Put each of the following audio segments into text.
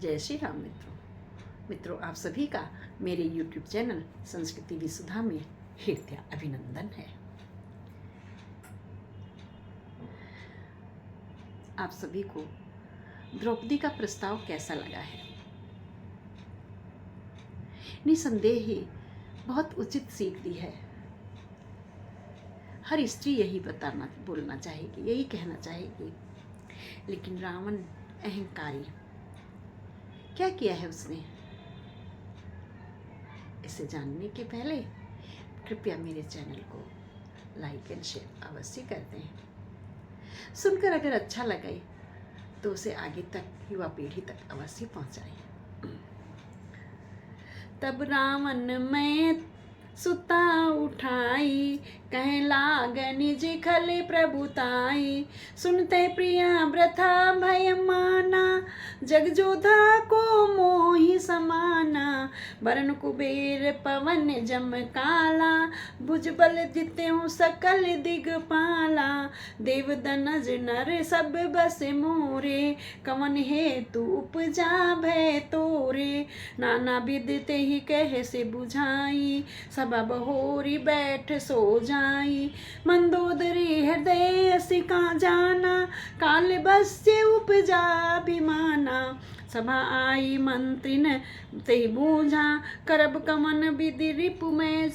जय श्री राम मित्रों, आप सभी का मेरे YouTube चैनल संस्कृति विसुधा में हृदय अभिनंदन है। आप सभी को द्रौपदी का प्रस्ताव कैसा लगा है? निसंदेह ही बहुत उचित सीख दी है। हर स्त्री यही बोलना चाहेगी, यही कहना चाहेगी। लेकिन रावण अहंकारी, क्या किया है उसने? इसे जानने के पहले कृपया मेरे चैनल को लाइक एंड शेयर अवश्य कर दें। सुनकर अगर अच्छा लगे तो उसे आगे तक, युवा पीढ़ी तक अवश्य पहुंचाएं। तब रावण मैं सुता उठाई, कह लागन निज खल प्रभुताई। सुनते प्रिया व्रथा भय माना, जगजोधा को मोहि समाना। वरण कुबेर पवन जम काला, भुजबल जित्यु सकल दिगपाला। देव दनज नर सब बस मोरे, कवन हेतु उपजा भय तोरे। नाना विद तेहि कह से बुझाई, सभा बहोरी बैठ सो जाई। मंदोदरी हृदय सिका जाना, काल बस्य उपजा अभिमाना। सभा आई मंत्रिन ते बूझा, करब कमन विधि रिपु में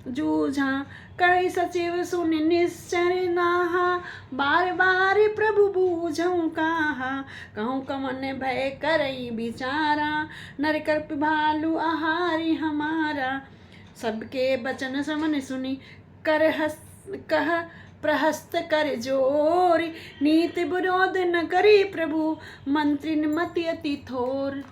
जूझा। कहि सचिव सुन निश्चर नाहा, बार बार प्रभु बूझऊँ काहा। कहूँ कमन भय करई बिचारा, नर कर्प भालु आहारी हमारा। सबके बचन समन सुनी, कह प्रहस्त कर जोरी। नीति विरोध न करी प्रभु, मंत्रिन मति अति थोर।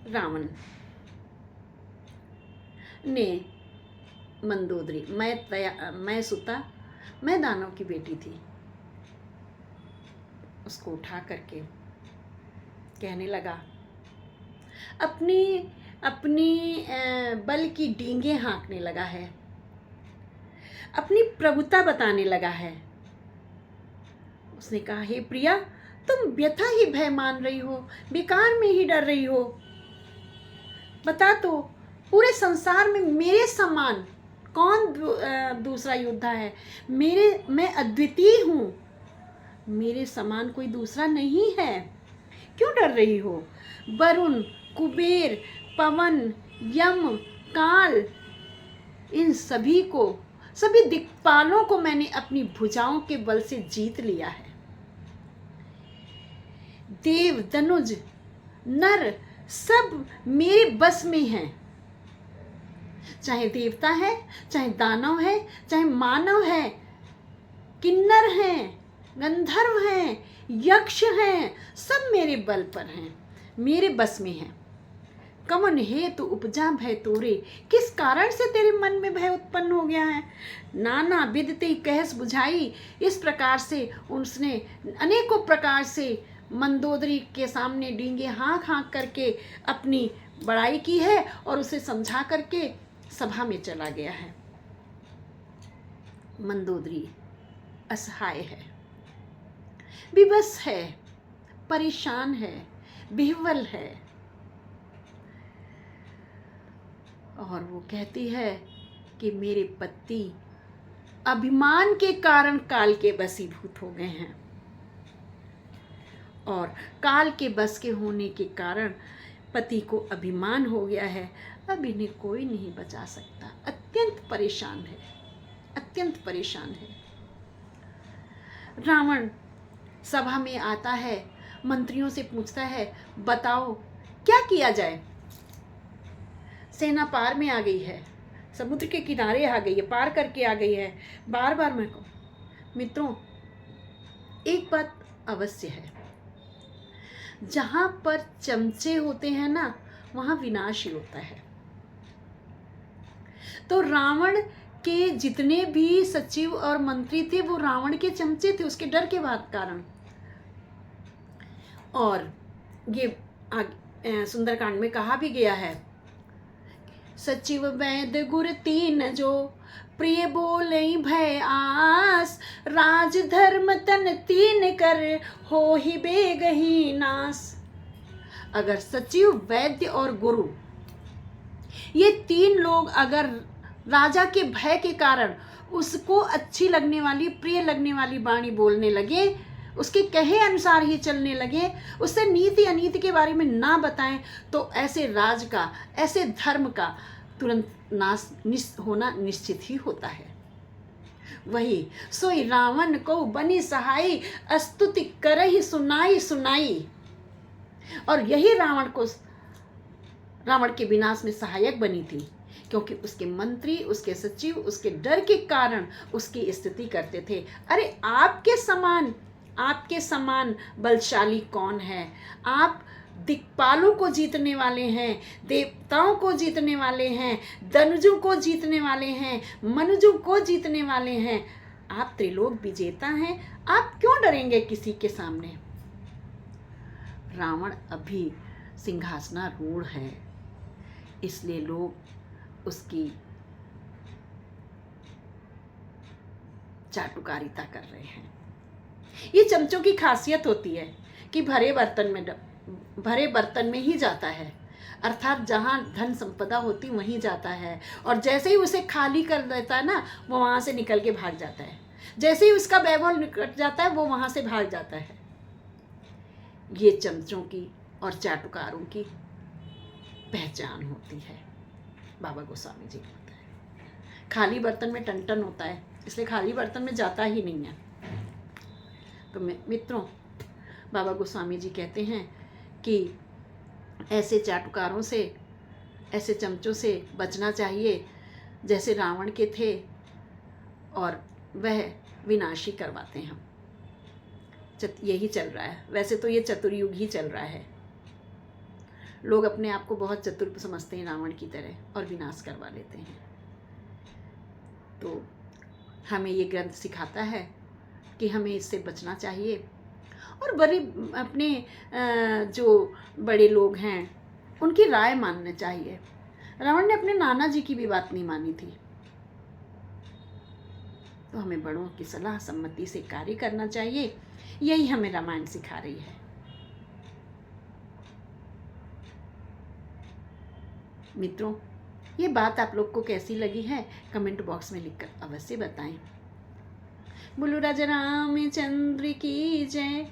रावण ने मंदोदरी, मैं सुता, मैं दानव की बेटी थी, उसको उठा करके कहने लगा, अपनी बल की डींगे हाँकने लगा है, अपनी प्रभुता बताने लगा है। उसने कहा, हे प्रिया, तुम व्यथा ही भय मान रही हो, बेकार में ही डर रही हो। बता तो, पूरे संसार में मेरे समान कौन दूसरा योद्धा है? मैं अद्वितीय हूँ, मेरे समान कोई दूसरा नहीं है। क्यों डर रही हो? वरुण, कुबेर, पवन, यम, काल, इन सभी दिक्पालों को मैंने अपनी भुजाओं के बल से जीत लिया है। देव, दनुज, नर सब मेरे बस में हैं। चाहे देवता है, चाहे दानव है, चाहे मानव है, किन्नर हैं, गंधर्व हैं, यक्ष हैं, सब मेरे बल पर हैं, मेरे बस में हैं। कमन हेतु उपजा भय तोरे, किस कारण से तेरे मन में भय उत्पन्न हो गया है? नाना विदते कहस बुझाई। इस प्रकार से उसने अनेकों प्रकार से मंदोदरी के सामने डींगे हाँक हाँक करके अपनी बड़ाई की है और उसे समझा करके सभा में चला गया है। मंदोदरी असहाय है, विवश है, परेशान है, विह्वल है, और वो कहती है कि मेरे पति अभिमान के कारण काल के वशीभूत हो गए हैं, और काल के बस के होने के कारण पति को अभिमान हो गया है। अब इन्हें कोई नहीं बचा सकता। अत्यंत परेशान है, अत्यंत परेशान है। रावण सभा में आता है, मंत्रियों से पूछता है, बताओ क्या किया जाए? सेना पार में आ गई है, समुद्र के किनारे आ गई है, पार करके आ गई है। बार बार मैं कहूँ, मित्रों, एक बात अवश्य है, जहाँ पर चमचे होते हैं ना, वहाँ विनाश ही होता है। तो रावण के जितने भी सचिव और मंत्री थे, वो रावण के चमचे थे, उसके डर के कारण। और ये सुंदरकांड में कहा भी गया है, सचिव वैद्य गुर तीन जो, प्रिय बोले भय आस, राज धर्म तन तीन कर, हो ही बेगही नास। अगर सचिव, वैद्य और गुरु, ये तीन लोग अगर राजा के भय के कारण उसको अच्छी लगने वाली, प्रिय लगने वाली वाणी बोलने लगे, उसके कहे अनुसार ही चलने लगे, उससे नीति अनीति के बारे में ना बताएं, तो ऐसे राज का, ऐसे धर्म का तुरंत नाश होना निश्चित ही होता है। वही सोई रावण को बनी सहाई, स्तुति करहि सुनाई सुनाई। और यही रावण के विनाश में सहायक बनी थी, क्योंकि उसके मंत्री, उसके सचिव उसके डर के कारण उसकी स्तुति करते थे। अरे आपके समान बलशाली कौन है? आप दिक्पालों को जीतने वाले हैं, देवताओं को जीतने वाले हैं, दनुजों को जीतने वाले हैं, मनुजों को जीतने वाले हैं। आप त्रिलोक विजेता हैं, आप क्यों डरेंगे किसी के सामने? रावण अभी सिंहासनारूढ़ है, इसलिए लोग उसकी चाटुकारिता कर रहे हैं। ये चमचों की खासियत होती है कि भरे बर्तन में ही जाता है, अर्थात जहाँ धन संपदा होती वहीं जाता है, और जैसे ही उसे खाली कर देता है ना, वो वहाँ से निकल के भाग जाता है। जैसे ही उसका वैभव निकट जाता है, वो वहाँ से भाग जाता है। ये चमचों की और चाटुकारों की पहचान होती है। बाबा गोस्वामी जी कहते हैं खाली बर्तन में टन होता है, इसलिए खाली बर्तन में जाता ही नहीं है। तो मित्रों, बाबा गोस्वामी जी कहते हैं कि ऐसे चाटुकारों से, ऐसे चमचों से बचना चाहिए जैसे रावण के थे, और वह विनाशी करवाते हैं। यही चल रहा है। वैसे तो ये चतुर्युग ही चल रहा है। लोग अपने आप को बहुत चतुर समझते हैं रावण की तरह, और विनाश करवा लेते हैं। तो हमें ये ग्रंथ सिखाता है कि हमें इससे बचना चाहिए, और अपने जो बड़े लोग हैं उनकी राय मानना चाहिए। रावण ने अपने नाना जी की भी बात नहीं मानी थी। तो हमें बड़ों की सलाह सम्मति से कार्य करना चाहिए। यही हमें रामायण सिखा रही है। मित्रों, ये बात आप लोग को कैसी लगी है कमेंट बॉक्स में लिखकर अवश्य बताएं। बोलो राजा रामचंद्र की जय।